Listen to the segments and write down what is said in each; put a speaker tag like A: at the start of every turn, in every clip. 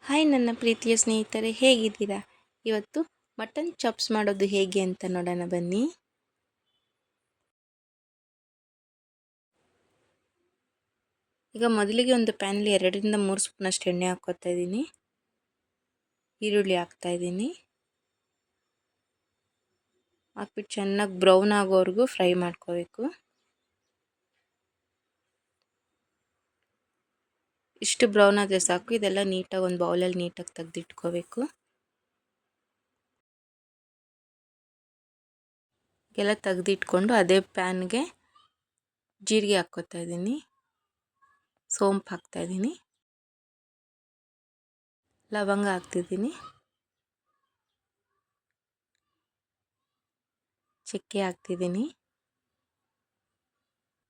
A: Hi ನನ್ನ ಪ್ರೀತಿಯ ಸ್ನೇಹಿತರೆ, ಹೇಗಿದ್ದೀರಾ? ಇವತ್ತು ಮಟನ್ ಚಾಪ್ಸ್ ಮಾಡೋದು ಹೇಗೆ ಅಂತ ನೋಡೋಣ ಬನ್ನಿ. ಈಗ ಮೊದಲಿಗೆ ಒಂದು ಪ್ಯಾನಲ್ಲಿ 2 ರಿಂದ 3 ಸ್ಪೂನಷ್ಟು ಎಣ್ಣೆ ಹಾಕ್ಕೋತಾ ಇದ್ದೀನಿ. ಈರುಳ್ಳಿ ಹಾಕ್ತಾ ಇದ್ದೀನಿ. ಹಾಕ್ಬಿಟ್ಟು ಚೆನ್ನಾಗಿ ಬ್ರೌನ್ ಆಗೋವರೆಗೂ ಫ್ರೈ ಮಾಡ್ಕೋಬೇಕು. ಇಷ್ಟು ಬ್ರೌನ್ ಆದರೆ ಸಾಕು. ಇದೆಲ್ಲ ನೀಟಾಗಿ ಒಂದು ಬೌಲಲ್ಲಿ ನೀಟಾಗಿ ತೆಗೆದಿಟ್ಕೋಬೇಕು. ಎಲ್ಲ ತೆಗೆದಿಟ್ಕೊಂಡು ಅದೇ ಪ್ಯಾನ್ಗೆ ಜೀರಿಗೆ ಹಾಕ್ಕೋತಾ ಇದ್ದೀನಿ, ಸೋಂಪು ಹಾಕ್ತಾಯಿದ್ದೀನಿ, ಲವಂಗ ಹಾಕ್ತಿದ್ದೀನಿ, ಚಕ್ಕೆ ಹಾಕ್ತಿದ್ದೀನಿ,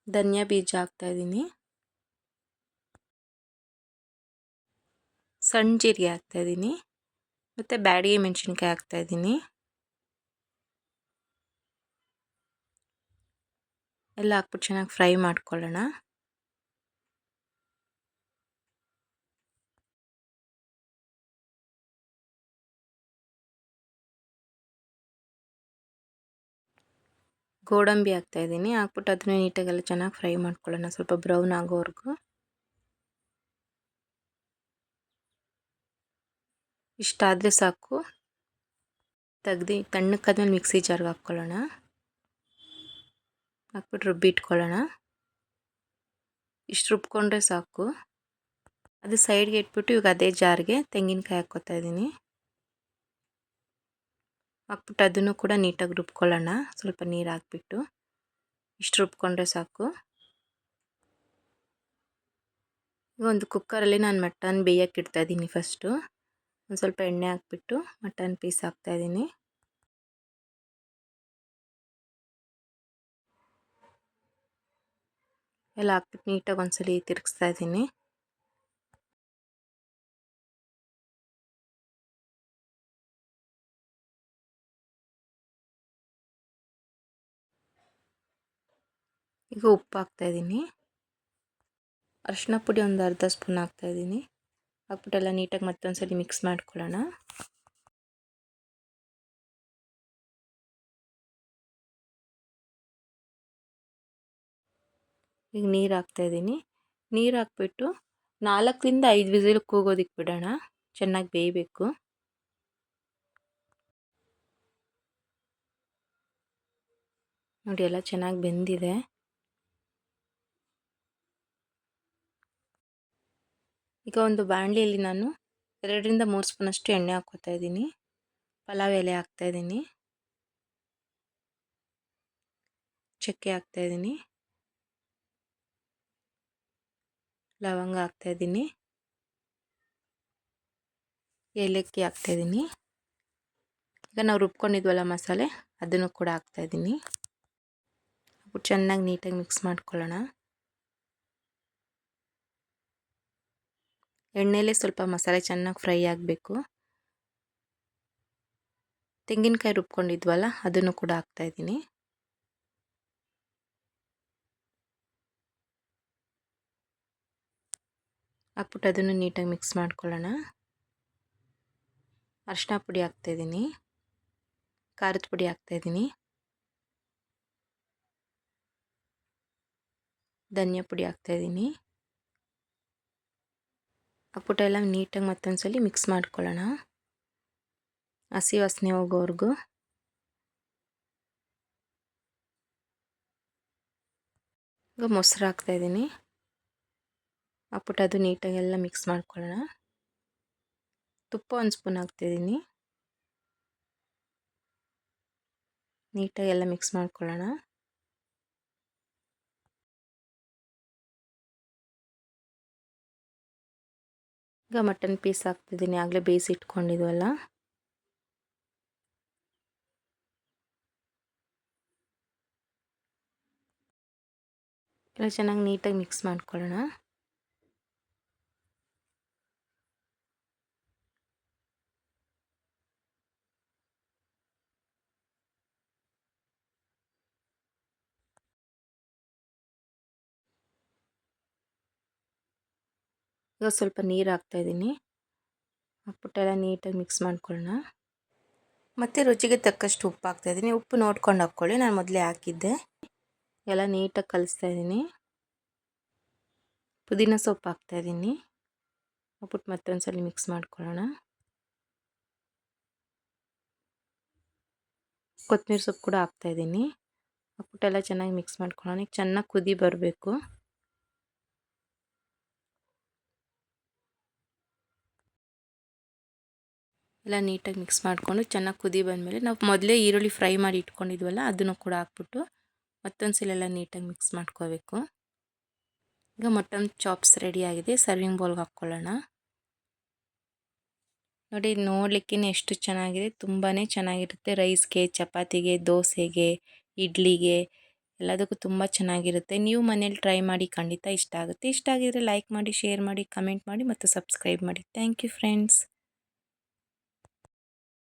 A: ಧನಿಯಾ ಬೀಜ ಹಾಕ್ತಾಯಿದ್ದೀನಿ, ಸಣ್ಣ ಜೀರಿಗೆ ಹಾಕ್ತಾಯಿದ್ದೀನಿ ಮತ್ತು ಬ್ಯಾಡಗಿ ಮೆಣಸಿನ್ಕಾಯಿ ಹಾಕ್ತಾಯಿದ್ದೀನಿ. ಎಲ್ಲ ಹಾಕ್ಬಿಟ್ಟು ಚೆನ್ನಾಗಿ ಫ್ರೈ ಮಾಡ್ಕೊಳ್ಳೋಣ. ಗೋಡಂಬಿ ಹಾಕ್ತಾಯಿದ್ದೀನಿ. ಹಾಕ್ಬಿಟ್ಟು ಅದನ್ನು ನೀಟಾಗೆಲ್ಲ ಚೆನ್ನಾಗಿ ಫ್ರೈ ಮಾಡ್ಕೊಳ್ಳೋಣ, ಸ್ವಲ್ಪ ಬ್ರೌನ್ ಆಗೋವರೆಗೂ. ಇಷ್ಟಾದರೆ ಸಾಕು. ತೆಗ್ದು ತಣ್ಣಕ್ಕಾದ್ಮೇಲೆ ಮಿಕ್ಸಿ ಜಾರ್ಗೆ ಹಾಕ್ಕೊಳ್ಳೋಣ. ಹಾಕ್ಬಿಟ್ಟು ರುಬ್ಬಿ ಇಟ್ಕೊಳ್ಳೋಣ. ಇಷ್ಟು ರುಬ್ಕೊಂಡ್ರೆ ಸಾಕು. ಅದು ಸೈಡ್ಗೆ ಇಟ್ಬಿಟ್ಟು ಇವಾಗ ಅದೇ ಜಾರ್ಗೆ ತೆಂಗಿನಕಾಯಿ ಹಾಕ್ಕೋತಾ ಇದ್ದೀನಿ. ಹಾಕ್ಬಿಟ್ಟು ಅದನ್ನು ಕೂಡ ನೀಟಾಗಿ ರುಬ್ಕೊಳ್ಳೋಣ, ಸ್ವಲ್ಪ ನೀರು ಹಾಕ್ಬಿಟ್ಟು. ಇಷ್ಟು ರುಬ್ಕೊಂಡ್ರೆ ಸಾಕು. ಈಗ ಒಂದು ಕುಕ್ಕರಲ್ಲಿ ನಾನು ಮಟನ್ ಬೇಯಕ್ಕೆ ಇಡ್ತಾಯಿದ್ದೀನಿ. ಫಸ್ಟು ಒಂದು ಸ್ವಲ್ಪ ಎಣ್ಣೆ ಹಾಕ್ಬಿಟ್ಟು ಮಟನ್ ಪೀಸ್ ಹಾಕ್ತಾಯಿದ್ದೀನಿ. ಎಲ್ಲ ಹಾಕ್ಬಿಟ್ಟು ನೀಟಾಗಿ ಒಂದ್ಸಲಿ ತಿರುಗಿಸ್ತಾ ಇದ್ದೀನಿ. ಈಗ ಉಪ್ಪು ಹಾಕ್ತಾಯಿದ್ದೀನಿ, ಅರಿಶಿನ ಪುಡಿ ಒಂದು ಅರ್ಧ ಸ್ಪೂನ್ ಹಾಕ್ತಾಯಿದ್ದೀನಿ. ಹಾಕ್ಬಿಟ್ಟೆಲ್ಲ ನೀಟಾಗಿ ಮತ್ತೊಂದ್ಸಲಿ ಮಿಕ್ಸ್ ಮಾಡ್ಕೊಳ್ಳೋಣ. ಈಗ ನೀರು ಹಾಕ್ತಾಯಿದ್ದೀನಿ. ನೀರು ಹಾಕ್ಬಿಟ್ಟು 4 ರಿಂದ 5 ವಿಸಿಲ್ ಕೂಗೋದಕ್ಕೆ ಬಿಡೋಣ. ಚೆನ್ನಾಗಿ ಬೇಯಬೇಕು. ನೋಡಿ, ಎಲ್ಲ ಚೆನ್ನಾಗಿ ಬೆಂದಿದೆ. ಈಗ ಒಂದು ಬಾಣಲಿಯಲ್ಲಿ ನಾನು 2 ರಿಂದ 3 ಸ್ಪೂನಷ್ಟು ಎಣ್ಣೆ ಹಾಕ್ಕೋತಾ ಇದ್ದೀನಿ. ಪಲಾವ್ ಎಲೆ ಹಾಕ್ತಾಯಿದ್ದೀನಿ, ಚಕ್ಕೆ ಹಾಕ್ತಾಯಿದ್ದೀನಿ, ಲವಂಗ ಹಾಕ್ತಾಯಿದ್ದೀನಿ, ಏಲಕ್ಕಿ ಹಾಕ್ತಾಯಿದ್ದೀನಿ. ಈಗ ನಾವು ರುಬ್ಕೊಂಡಿದ್ವಲ್ಲ ಮಸಾಲೆ, ಅದನ್ನು ಕೂಡ ಹಾಕ್ತಾಯಿದ್ದೀನಿ. ಚೆನ್ನಾಗಿ ನೀಟಾಗಿ ಮಿಕ್ಸ್ ಮಾಡ್ಕೊಳ್ಳೋಣ. ಎಣ್ಣೆಲೇ ಸ್ವಲ್ಪ ಮಸಾಲೆ ಚೆನ್ನಾಗಿ ಫ್ರೈ ಆಗಬೇಕು. ತೆಂಗಿನಕಾಯಿ ರುಬ್ಕೊಂಡಿದ್ವಲ್ಲ ಅದನ್ನು ಕೂಡ ಹಾಕ್ತಾಯಿದ್ದೀನಿ. ಹಾಕ್ಬಿಟ್ಟು ಅದನ್ನು ನೀಟಾಗಿ ಮಿಕ್ಸ್ ಮಾಡ್ಕೊಳ್ಳೋಣ. ಅರಿಶಿನ ಪುಡಿ ಹಾಕ್ತಾಯಿದ್ದೀನಿ, ಖಾರದ ಪುಡಿ ಹಾಕ್ತಾಯಿದ್ದೀನಿ, ಧನಿಯಾ ಪುಡಿ ಹಾಕ್ತಾಯಿದ್ದೀನಿ. ಹಾಕ್ಬಿಟ್ಟು ಎಲ್ಲ ನೀಟಾಗಿ ಮತ್ತೊಂದ್ಸಲಿ ಮಿಕ್ಸ್ ಮಾಡ್ಕೊಳ್ಳೋಣ, ಹಸಿ ವಾಸನೆ ಹೋಗೋವರೆಗೂ. ಈಗ ಮೊಸರು ಹಾಕ್ತಾಯಿದ್ದೀನಿ. ಹಾಕ್ಬಿಟ್ಟು ಅದು ನೀಟಾಗಿ ಎಲ್ಲ ಮಿಕ್ಸ್ ಮಾಡ್ಕೊಳ್ಳೋಣ. ತುಪ್ಪ 1 ಸ್ಪೂನ್ ಹಾಕ್ತಾಯಿದ್ದೀನಿ. ನೀಟಾಗಿ ಎಲ್ಲ ಮಿಕ್ಸ್ ಮಾಡ್ಕೊಳ್ಳೋಣ. ಈಗ ಮಟನ್ ಪೀಸ್ ಹಾಕ್ತಿದ್ದೀನಿ, ಆಗಲೇ ಬೇಯಿಸಿ ಇಟ್ಕೊಂಡಿದ್ವಲ್ಲ. ಎಲ್ಲ ಚೆನ್ನಾಗಿ ನೀಟಾಗಿ ಮಿಕ್ಸ್ ಮಾಡ್ಕೊಳ್ಳೋಣ. ಈಗ ಸ್ವಲ್ಪ ನೀರು ಹಾಕ್ತಾಯಿದ್ದೀನಿ. ಹಾಕ್ಬಿಟ್ಟೆಲ್ಲ ನೀಟಾಗಿ ಮಿಕ್ಸ್ ಮಾಡ್ಕೊಳ್ಳೋಣ. ಮತ್ತು ರುಚಿಗೆ ತಕ್ಕಷ್ಟು ಉಪ್ಪು ಹಾಕ್ತಾಯಿದ್ದೀನಿ. ಉಪ್ಪು ನೋಡ್ಕೊಂಡು ಹಾಕ್ಕೊಳ್ಳಿ, ನಾನು ಮೊದಲೇ ಹಾಕಿದ್ದೆ. ಎಲ್ಲ ನೀಟಾಗಿ ಕಲಿಸ್ತಾಯಿದ್ದೀನಿ. ಪುದೀನ ಸೊಪ್ಪು ಹಾಕ್ತಾಯಿದ್ದೀನಿ. ಹಾಕ್ಬಿಟ್ಟು ಮತ್ತೊಂದು ಸಲ ಮಿಕ್ಸ್ ಮಾಡ್ಕೊಳ್ಳೋಣ. ಕೊತ್ತಂಬರಿ ಸೊಪ್ಪು ಕೂಡ ಹಾಕ್ತಾಯಿದ್ದೀನಿ. ಹಾಕ್ಬಿಟ್ಟೆಲ್ಲ ಚೆನ್ನಾಗಿ ಮಿಕ್ಸ್ ಮಾಡ್ಕೊಳ್ಳೋಣ. ಈಗ ಚೆನ್ನಾಗಿ ಕುದಿ ಬರಬೇಕು. ಎಲ್ಲ ನೀಟಾಗಿ ಮಿಕ್ಸ್ ಮಾಡಿಕೊಂಡು ಚೆನ್ನಾಗಿ ಕುದಿ ಬಂದಮೇಲೆ ನಾವು ಮೊದಲೇ ಈರುಳ್ಳಿ ಫ್ರೈ ಮಾಡಿ ಇಟ್ಕೊಂಡಿದ್ವಲ್ಲ ಅದನ್ನು ಕೂಡ ಹಾಕ್ಬಿಟ್ಟು ಮತ್ತೊಂದು ಸಲ ಎಲ್ಲ ನೀಟಾಗಿ ಮಿಕ್ಸ್ ಮಾಡ್ಕೋಬೇಕು. ಈಗ ಮಟನ್ ಚಾಪ್ಸ್ ರೆಡಿಯಾಗಿದೆ. ಸರ್ವಿಂಗ್ ಬೌಲ್ಗೆ ಹಾಕ್ಕೊಳ್ಳೋಣ. ನೋಡಿ, ನೋಡಲಿಕ್ಕೆ ಎಷ್ಟು ಚೆನ್ನಾಗಿದೆ, ತುಂಬಾ ಚೆನ್ನಾಗಿರುತ್ತೆ. ರೈಸ್ಗೆ, ಚಪಾತಿಗೆ, ದೋಸೆಗೆ, ಇಡ್ಲಿಗೆ ಎಲ್ಲದಕ್ಕೂ ತುಂಬ ಚೆನ್ನಾಗಿರುತ್ತೆ. ನೀವು ಮನೇಲಿ ಟ್ರೈ ಮಾಡಿ, ಖಂಡಿತ ಇಷ್ಟ ಆಗುತ್ತೆ. ಇಷ್ಟ ಆಗಿದರೆ ಲೈಕ್ ಮಾಡಿ, ಶೇರ್ ಮಾಡಿ, ಕಮೆಂಟ್ ಮಾಡಿ ಮತ್ತು ಸಬ್ಸ್ಕ್ರೈಬ್ ಮಾಡಿ. Thank you friends.